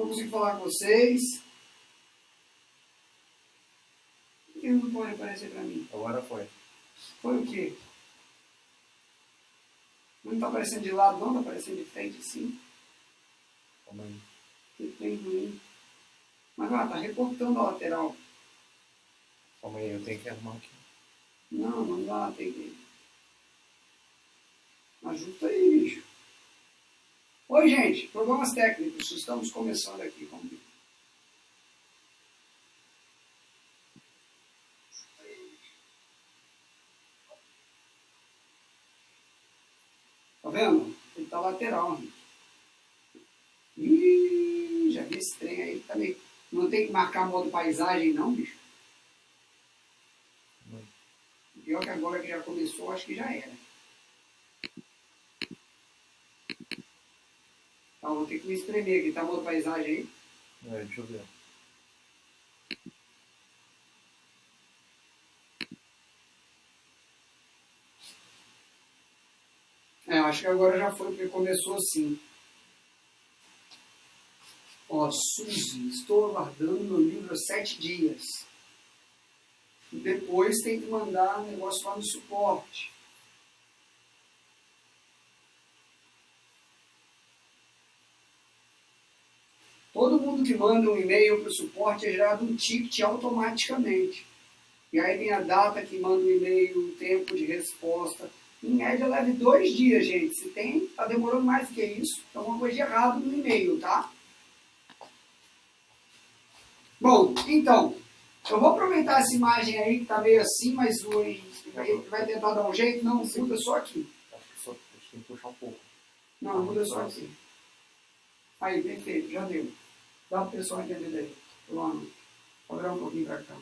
Não consigo falar com vocês. Por que não pode aparecer para mim? Agora foi. Foi o quê? Não está aparecendo de lado, não? Está aparecendo de frente, assim. Calma aí. Que trem ruim. Mas, está recortando a lateral. Calma aí, eu tenho que arrumar aqui. Não, não dá, tem que... Ajusta aí, bicho. Oi, gente. Problemas técnicos. Estamos começando aqui. Vamos ver. Tá vendo? Ele tá lateral, gente. Ih, já vi esse trem aí também. Não tem que marcar modo paisagem, não, bicho. Não. Pior que agora que já começou, acho que já era. Tá, vou ter que me espremer aqui. Tá modo paisagem aí? Deixa eu ver. Eu acho que agora já foi, porque começou assim. Ó, Suzy, estou aguardando meu livro há 7 dias. Depois tem que mandar um negócio lá no suporte. Todo mundo que manda um e-mail para o suporte é gerado um ticket automaticamente. E aí tem a data que manda o e-mail, o tempo de resposta. Em média leva 2 dias, gente. Se tem, está demorando mais do que isso. Tem alguma coisa de errado no e-mail, tá? Bom, então, eu vou aproveitar essa imagem aí que está meio assim, mas vai tentar dar um jeito. Não, muda só aqui. Acho que tem que puxar um pouco. Não, muda só aqui. Aí, perfeito, já deu. Dá para o pessoal entender daí. Vamos virar um pouquinho para cá.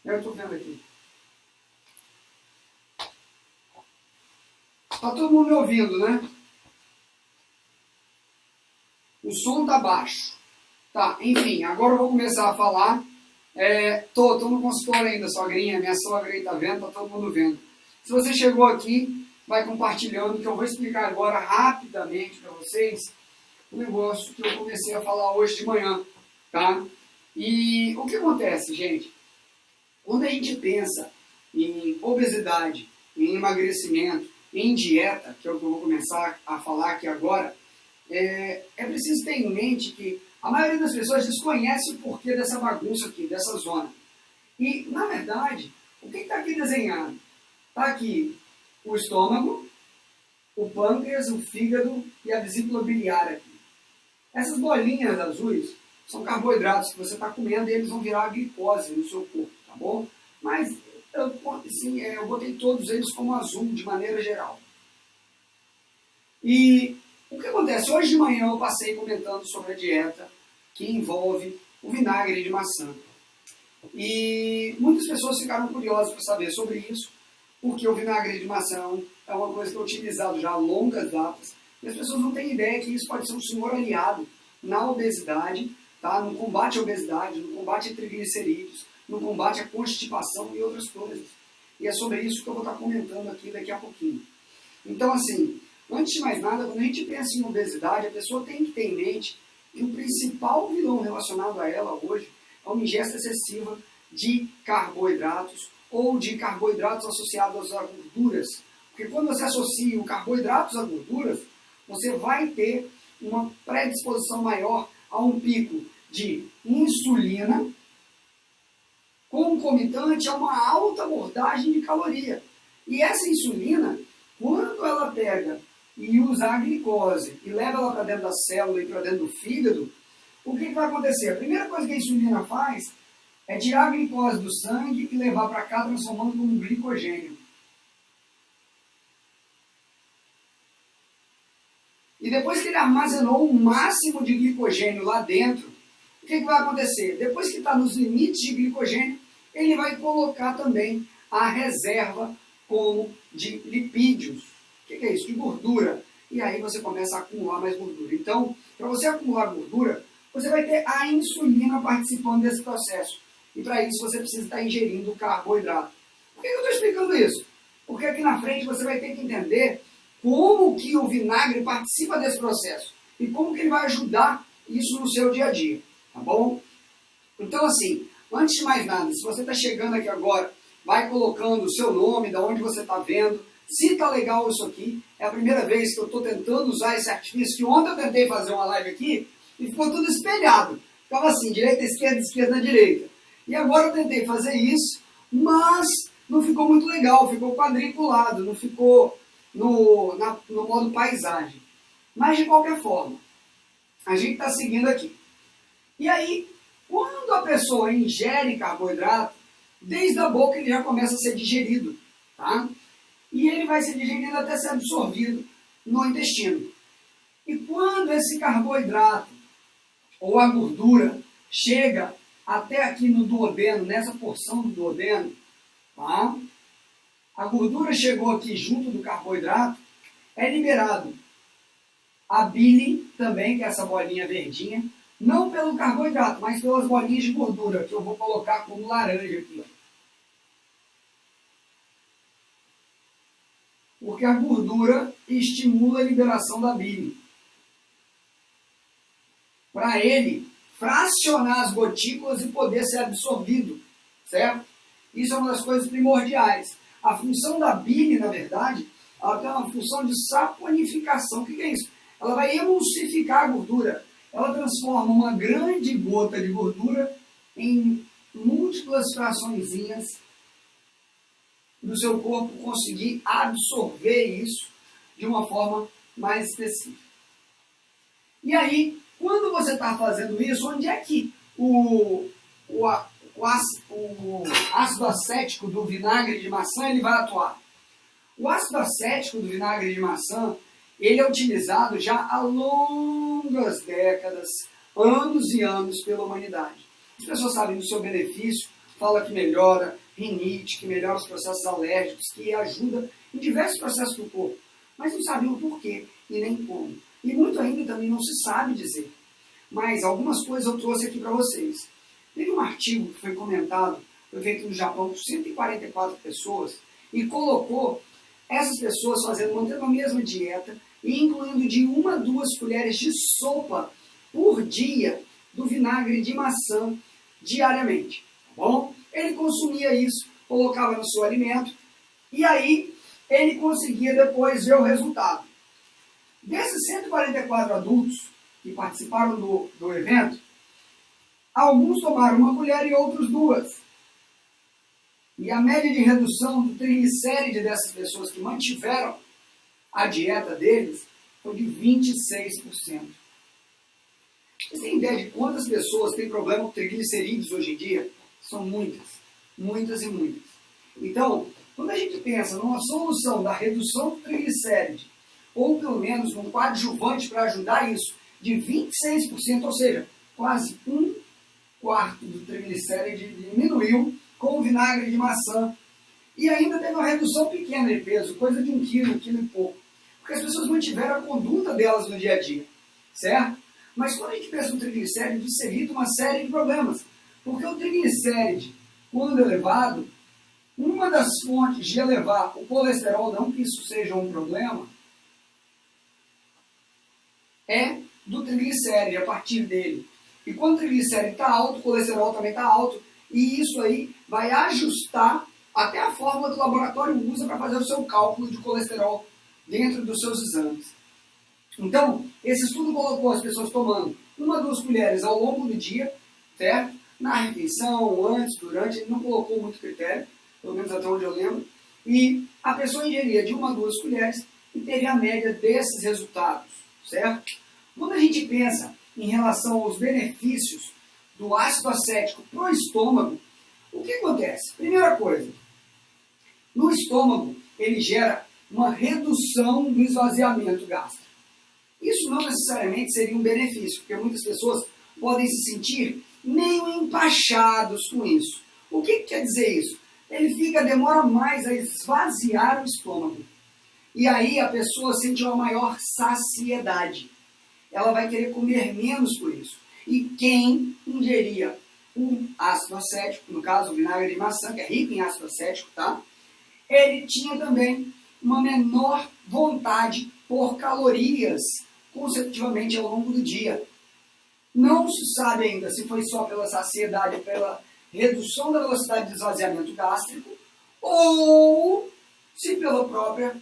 Eu estou vendo aqui. Está todo mundo me ouvindo, né? O som está baixo. Tá, enfim, agora eu vou começar a falar. Tô no consultório ainda, sogrinha. Minha sogra aí está vendo, está todo mundo vendo. Se você chegou aqui, vai compartilhando, que eu vou explicar agora rapidamente para vocês o negócio que eu comecei a falar hoje de manhã, tá? E o que acontece, gente? Quando a gente pensa em obesidade, em emagrecimento, em dieta, que é o que eu vou começar a falar aqui agora, é preciso ter em mente que a maioria das pessoas desconhece o porquê dessa bagunça aqui, dessa zona. E, na verdade, o que está aqui desenhado? Está aqui o estômago, o pâncreas, o fígado e a vesícula biliar aqui. Essas bolinhas azuis são carboidratos que você está comendo e eles vão virar glicose no seu corpo, tá bom? Mas eu botei todos eles como azul de maneira geral. E o que acontece? Hoje de manhã eu passei comentando sobre a dieta que envolve o vinagre de maçã. E muitas pessoas ficaram curiosas para saber sobre isso, porque o vinagre de maçã é uma coisa que é utilizado já há longas datas, e as pessoas não têm ideia que isso pode ser um senhor aliado na obesidade, tá? No combate à obesidade, no combate a triglicerídeos, no combate à constipação e outras coisas. E é sobre isso que eu vou estar comentando aqui daqui a pouquinho. Então, assim, antes de mais nada, quando a gente pensa em obesidade, a pessoa tem que ter em mente que o principal vilão relacionado a ela hoje é uma ingesta excessiva de carboidratos ou de carboidratos associados a gorduras. Porque quando você associa o carboidratos a gorduras, você vai ter uma predisposição maior a um pico de insulina, concomitante a uma alta abordagem de caloria. E essa insulina, quando ela pega e usa a glicose e leva ela para dentro da célula e para dentro do fígado, o que vai acontecer? A primeira coisa que a insulina faz é tirar a glicose do sangue e levar para cá, transformando como glicogênio. E depois que ele armazenou o máximo de glicogênio lá dentro, o que vai acontecer? Depois que está nos limites de glicogênio, ele vai colocar também a reserva como de lipídios. O que é isso? De gordura. E aí você começa a acumular mais gordura. Então, para você acumular gordura, você vai ter a insulina participando desse processo. E para isso você precisa estar ingerindo carboidrato. Por que eu estou explicando isso? Porque aqui na frente você vai ter que entender como que o vinagre participa desse processo e como que ele vai ajudar isso no seu dia a dia, tá bom? Então assim, antes de mais nada, se você está chegando aqui agora, vai colocando o seu nome, de onde você está vendo, se está legal isso aqui. É a primeira vez que eu estou tentando usar esse artifício, que ontem eu tentei fazer uma live aqui e ficou tudo espelhado. Ficava assim, direita, esquerda, direita. E agora eu tentei fazer isso, mas não ficou muito legal, ficou quadriculado, não ficou no modo paisagem. Mas de qualquer forma, a gente está seguindo aqui. E aí, quando a pessoa ingere carboidrato, desde a boca ele já começa a ser digerido, tá? E ele vai ser digerido até ser absorvido no intestino. E quando esse carboidrato ou a gordura chega até aqui no duodeno, nessa porção do duodeno, tá? A gordura chegou aqui junto do carboidrato, é liberado a bile também, que é essa bolinha verdinha, não pelo carboidrato, mas pelas bolinhas de gordura, que eu vou colocar como laranja aqui, ó. Porque a gordura estimula a liberação da bile. Para ele fracionar as gotículas e poder ser absorvido, certo? Isso é uma das coisas primordiais. A função da bile, na verdade, ela tem uma função de saponificação. O que é isso? Ela vai emulsificar a gordura. Ela transforma uma grande gota de gordura em múltiplas fraçõezinhas do seu corpo conseguir absorver isso de uma forma mais específica. E aí, quando você está fazendo isso, onde é que o ácido acético do vinagre de maçã ele vai atuar? O ácido acético do vinagre de maçã ele é utilizado já há longas décadas, anos e anos pela humanidade. As pessoas sabem do seu benefício, fala que melhora rinite, que melhora os processos alérgicos, que ajuda em diversos processos do corpo, mas não sabem o porquê e nem como. E muito ainda também não se sabe dizer. Mas algumas coisas eu trouxe aqui para vocês. Teve um artigo que foi comentado, foi feito no Japão por 144 pessoas e colocou essas pessoas mantendo a mesma dieta e incluindo de 1 a 2 colheres de sopa por dia do vinagre de maçã diariamente, tá bom? Ele consumia isso, colocava no seu alimento e aí ele conseguia depois ver o resultado. Desses 144 adultos que participaram do evento, alguns tomaram 1 colher e outros 2. E a média de redução do triglicéride dessas pessoas que mantiveram a dieta deles foi de 26%. Vocês têm ideia de quantas pessoas têm problema com triglicerídeos hoje em dia? São muitas, muitas e muitas. Então, quando a gente pensa numa solução da redução do triglicéride, ou pelo menos num coadjuvante para ajudar isso, de 26%, ou seja, quase 1/4 do triglicéride diminuiu com o vinagre de maçã. E ainda teve uma redução pequena de peso, coisa de 1 quilo, 1 quilo e pouco. Porque as pessoas mantiveram a conduta delas no dia a dia, certo? Mas quando a gente pensa no triglicéride, isso evita uma série de problemas. Porque o triglicéride, quando elevado, uma das fontes de elevar o colesterol, não que isso seja um problema, é do triglicéride, a partir dele. E quando o triglicéride está alto, o colesterol também está alto, e isso aí vai ajustar até a fórmula que o laboratório usa para fazer o seu cálculo de colesterol dentro dos seus exames. Então, esse estudo colocou as pessoas tomando 1 a 2 colheres ao longo do dia, certo? Na refeição, antes, durante, ele não colocou muito critério, pelo menos até onde eu lembro, e a pessoa ingeria de 1 a 2 colheres e teve a média desses resultados, certo? Quando a gente pensa em relação aos benefícios do ácido acético para o estômago, o que acontece? Primeira coisa, no estômago ele gera uma redução do esvaziamento gástrico. Isso não necessariamente seria um benefício, porque muitas pessoas podem se sentir meio empachados com isso. O que quer dizer isso? Ele demora mais a esvaziar o estômago. E aí a pessoa sente uma maior saciedade. Ela vai querer comer menos por isso. E quem ingeria um ácido acético, no caso o vinagre de maçã, que é rico em ácido acético, tá? ele tinha também uma menor vontade por calorias consecutivamente ao longo do dia. Não se sabe ainda se foi só pela saciedade, pela redução da velocidade de esvaziamento gástrico, ou se pela própria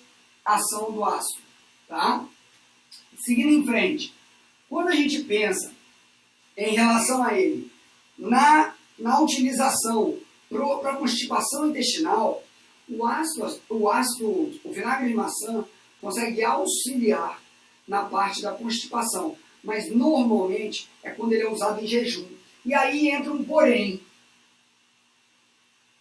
ação do ácido. Tá? Seguindo em frente, quando a gente pensa em relação a ele, na utilização para constipação intestinal, o vinagre de maçã consegue auxiliar na parte da constipação, mas normalmente é quando ele é usado em jejum. E aí entra um porém.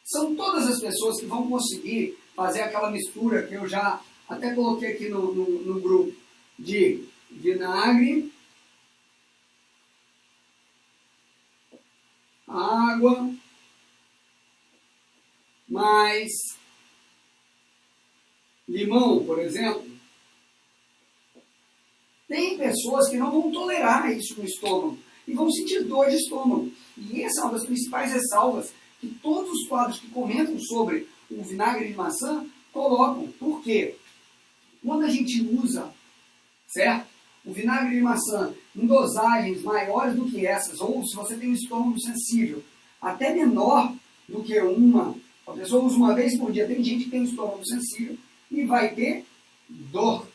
São todas as pessoas que vão conseguir fazer aquela mistura que eu já até coloquei aqui no grupo, de vinagre, água, mais limão, por exemplo. Tem pessoas que não vão tolerar isso no estômago e vão sentir dor de estômago. E essa é uma das principais ressalvas que todos os quadros que comentam sobre o vinagre de maçã colocam. Por quê? Quando a gente usa, certo, o vinagre de maçã em dosagens maiores do que essas, ou se você tem um estômago sensível, até menor do que a pessoa usa uma vez por dia, tem gente que tem um estômago sensível e vai ter dor.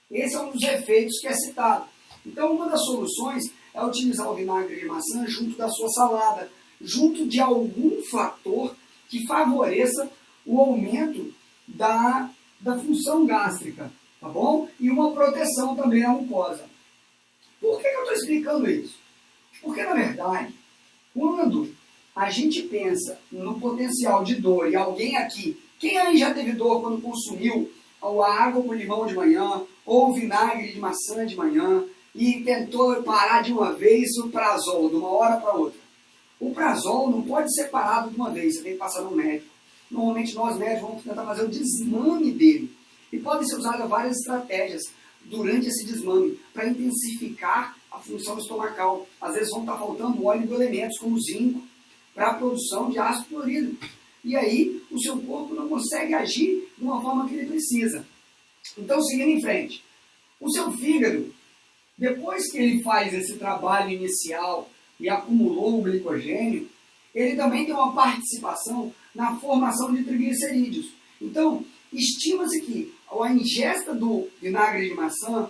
Esse é um dos efeitos que é citado. Então, uma das soluções é utilizar o vinagre de maçã junto da sua salada, junto de algum fator que favoreça o aumento da função gástrica, tá bom? E uma proteção também à mucosa. Por que eu estou explicando isso? Porque, na verdade, quando a gente pensa no potencial de dor e alguém aqui, quem aí já teve dor quando consumiu a água com limão de manhã, ou o vinagre de maçã de manhã, e tentou parar de uma vez o prazol, de uma hora para outra? O prazol não pode ser parado de uma vez, você tem que passar no médico. Normalmente nós médicos vamos tentar fazer o desmame dele. E podem ser usadas várias estratégias durante esse desmame para intensificar a função estomacal. Às vezes vão estar faltando óleo de elementos como zinco para a produção de ácido clorídrico. E aí o seu corpo não consegue agir de uma forma que ele precisa. Então, seguindo em frente, o seu fígado, depois que ele faz esse trabalho inicial e acumulou o glicogênio, ele também tem uma participação na formação de triglicerídeos. Então, estima-se que a ingesta do vinagre de maçã,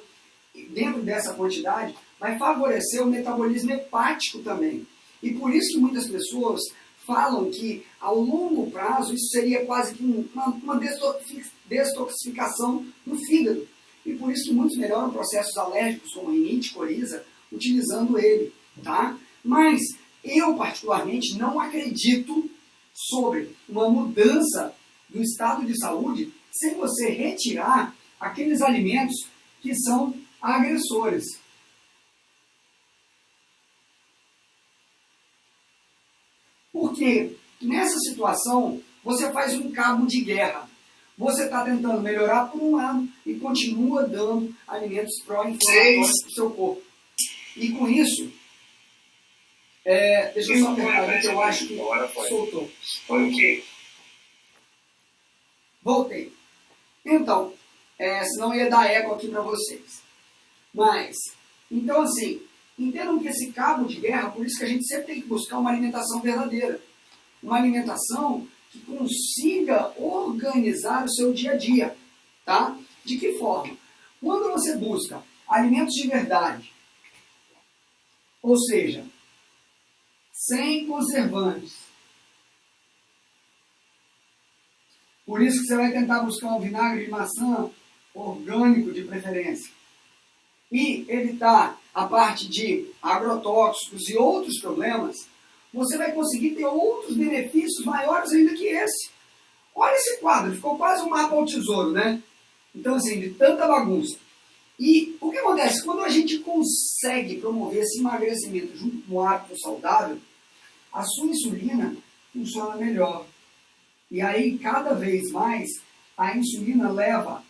dentro dessa quantidade, vai favorecer o metabolismo hepático também. E por isso que muitas pessoas falam que, ao longo prazo, isso seria quase que uma detoxificação no fígado. E por isso que muitos melhoram processos alérgicos, como rinite, coriza, utilizando ele. Tá? Mas eu, particularmente, não acredito sobre uma mudança do estado de saúde sem você retirar aqueles alimentos que são agressores. Porque nessa situação você faz um cabo de guerra. Você está tentando melhorar por um lado e continua dando alimentos pró-inflamatórios para o seu corpo. E com isso, deixa eu só apertar que eu acho que soltou. Foi o quê? Voltei. Então, senão ia dar eco aqui para vocês. Mas, então assim, entendam que esse cabo de guerra, por isso que a gente sempre tem que buscar uma alimentação verdadeira. Uma alimentação que consiga organizar o seu dia a dia. Tá? De que forma? Quando você busca alimentos de verdade, ou seja, sem conservantes, por isso que você vai tentar buscar um vinagre de maçã orgânico de preferência. E evitar a parte de agrotóxicos e outros problemas, você vai conseguir ter outros benefícios maiores ainda que esse. Olha esse quadro, ficou quase um mapa ao tesouro, né? Então, assim, de tanta bagunça. E o que acontece? Quando a gente consegue promover esse emagrecimento junto com um hábito saudável, a sua insulina funciona melhor. E aí, cada vez mais, a insulina leva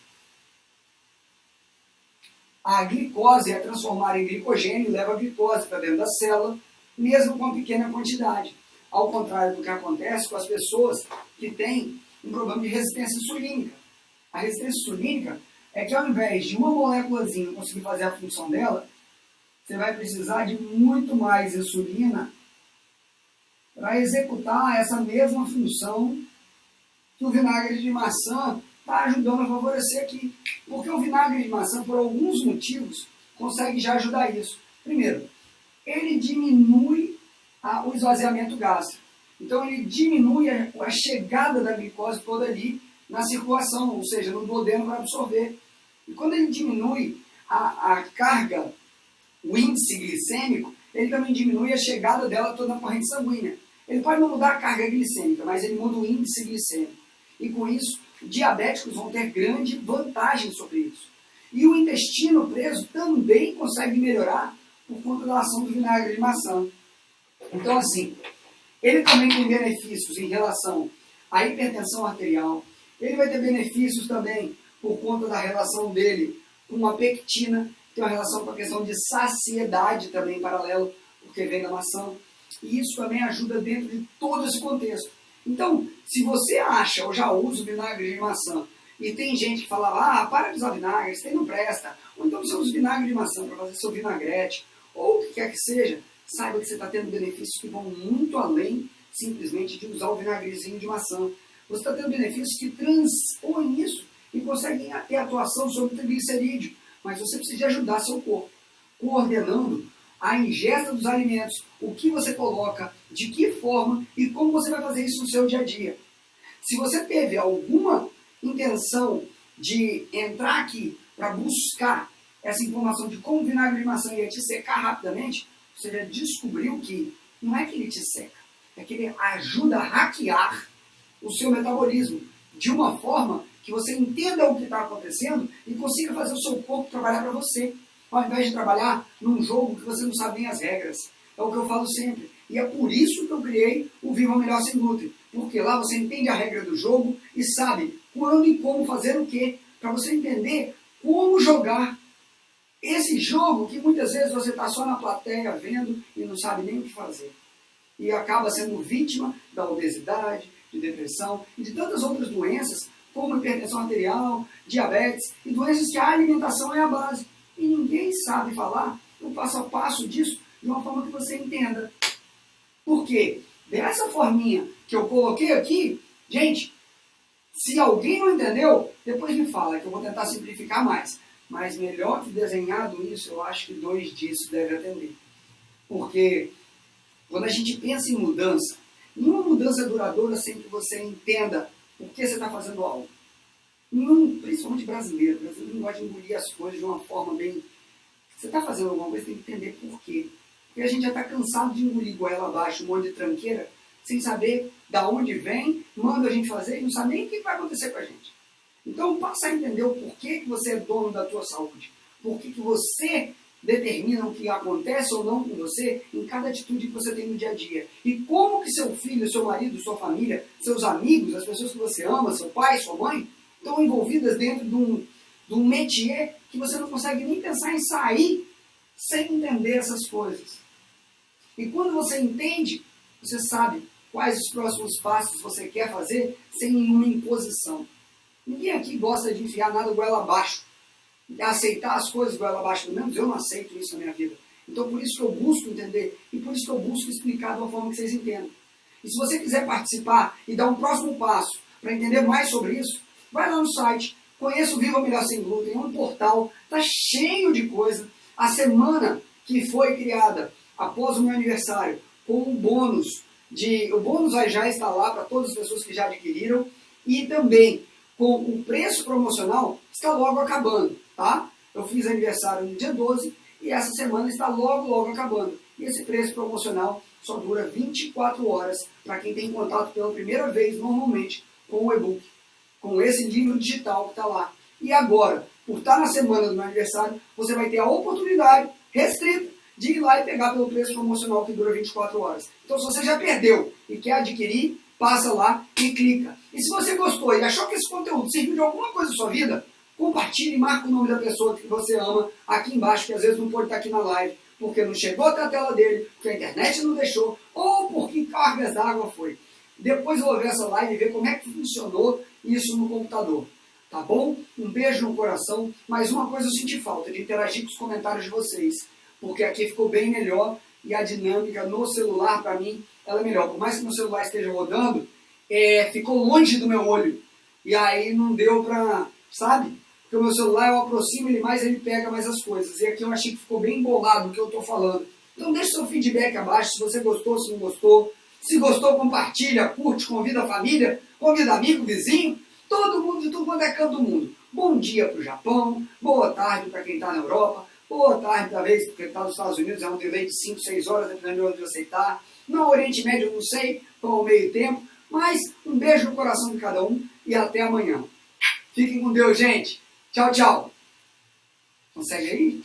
a glicose a transformar em glicogênio, leva a glicose para dentro da célula, mesmo com uma pequena quantidade. Ao contrário do que acontece com as pessoas que têm um problema de resistência insulínica. A resistência insulínica é que ao invés de uma moléculazinha conseguir fazer a função dela, você vai precisar de muito mais insulina para executar essa mesma função que o vinagre de maçã está ajudando a favorecer aqui. Porque o vinagre de maçã, por alguns motivos, consegue já ajudar isso. Primeiro, ele diminui o esvaziamento gástrico. Então ele diminui a chegada da glicose toda ali na circulação, ou seja, no duodeno para absorver. E quando ele diminui a carga, o índice glicêmico, ele também diminui a chegada dela toda na corrente sanguínea. Ele pode não mudar a carga glicêmica, mas ele muda o índice glicêmico. E com isso, diabéticos vão ter grande vantagem sobre isso. E o intestino preso também consegue melhorar por conta da ação do vinagre de maçã. Então, assim, ele também tem benefícios em relação à hipertensão arterial. Ele vai ter benefícios também por conta da relação dele com a pectina, tem uma relação com a questão de saciedade também paralelo, porque vem da maçã. E isso também ajuda dentro de todo esse contexto. Então, se você acha ou já usa o vinagre de maçã, e tem gente que fala, para de usar vinagre, isso aí não presta, ou então você usa vinagre de maçã para fazer seu vinagrete, ou o que quer que seja, saiba que você está tendo benefícios que vão muito além simplesmente de usar o vinagrezinho de maçã. Você está tendo benefícios que transpõem isso e conseguem ter atuação sobre o triglicerídeo, mas você precisa ajudar seu corpo, coordenando a ingesta dos alimentos, o que você coloca, de que forma e como você vai fazer isso no seu dia a dia. Se você teve alguma intenção de entrar aqui para buscar essa informação de como o vinagre de maçã ia te secar rapidamente, você já descobriu que não é que ele te seca, é que ele ajuda a hackear o seu metabolismo de uma forma que você entenda o que está acontecendo e consiga fazer o seu corpo trabalhar para você, ao invés de trabalhar num jogo que você não sabe nem as regras. É o que eu falo sempre. E é por isso que eu criei o Viva Melhor Sem Glúten. Porque lá você entende a regra do jogo e sabe quando e como fazer o quê. Para você entender como jogar esse jogo que muitas vezes você está só na plateia vendo e não sabe nem o que fazer. E acaba sendo vítima da obesidade, de depressão e de tantas outras doenças, como hipertensão arterial, diabetes e doenças que a alimentação é a base. E ninguém sabe falar o passo a passo disso de uma forma que você entenda. Por quê? Dessa forminha que eu coloquei aqui, gente, se alguém não entendeu, depois me fala, que eu vou tentar simplificar mais. Mas melhor que desenhado isso, eu acho que 2 disso deve atender. Porque quando a gente pensa em mudança, nenhuma mudança é duradoura sem que você entenda por que você está fazendo algo. Principalmente brasileiro. O brasileiro não gosta de engolir as coisas de uma forma bem... Você está fazendo alguma coisa, tem que entender por quê. Porque a gente já está cansado de engolir goela abaixo, um monte de tranqueira, sem saber da onde vem, manda a gente fazer e não sabe nem o que vai acontecer com a gente. Então passa a entender o porquê que você é dono da tua saúde. Por que você determina o que acontece ou não com você em cada atitude que você tem no dia a dia. E como que seu filho, seu marido, sua família, seus amigos, as pessoas que você ama, seu pai, sua mãe, estão envolvidas dentro de um métier que você não consegue nem pensar em sair sem entender essas coisas. E quando você entende, você sabe quais os próximos passos você quer fazer sem nenhuma imposição. Ninguém aqui gosta de enfiar nada goela abaixo, de aceitar as coisas goela abaixo, pelo menos eu não aceito isso na minha vida. Então por isso que eu busco entender e por isso que eu busco explicar de uma forma que vocês entendam. E se você quiser participar e dar um próximo passo para entender mais sobre isso, vai lá no site, conheça o Viva Melhor Sem Glúten, é um portal, está cheio de coisa. A semana que foi criada após o meu aniversário, com o bônus já está lá para todas as pessoas que já adquiriram, e também com o preço promocional, está logo acabando, tá? Eu fiz aniversário no dia 12 e essa semana está logo acabando. E esse preço promocional só dura 24 horas para quem tem contato pela primeira vez, normalmente, com o e-book, com esse livro digital que está lá. E agora, por estar na semana do meu aniversário, você vai ter a oportunidade restrita de ir lá e pegar pelo preço promocional que dura 24 horas. Então, se você já perdeu e quer adquirir, passa lá e clica. E se você gostou e achou que esse conteúdo serviu de alguma coisa na sua vida, compartilhe e marque o nome da pessoa que você ama aqui embaixo, que às vezes não pode estar aqui na live, porque não chegou até a tela dele, porque a internet não deixou, ou porque cargas d'água foi. Depois eu vou ver essa live e ver como é que funcionou isso no computador. Tá bom? Um beijo no coração. Mas uma coisa eu senti falta, de interagir com os comentários de vocês. Porque aqui ficou bem melhor e a dinâmica no celular, para mim, ela é melhor. Por mais que meu celular esteja rodando, ficou longe do meu olho. E aí não deu pra, sabe? Porque o meu celular eu aproximo ele mais, ele pega mais as coisas. E aqui eu achei que ficou bem embolado o que eu estou falando. Então deixa seu feedback abaixo, se você gostou, se não gostou. Se gostou, compartilha, curte, convida a família, convida amigo, vizinho, todo mundo de tudo quanto é canto do mundo. Bom dia para o Japão, boa tarde para quem está na Europa, boa tarde talvez para quem está nos Estados Unidos, é um delay de 5, 6 horas, dependendo de onde você está. No Oriente Médio eu não sei qual é o meio tempo, mas um beijo no coração de cada um e até amanhã. Fiquem com Deus, gente. Tchau, tchau. Consegue aí?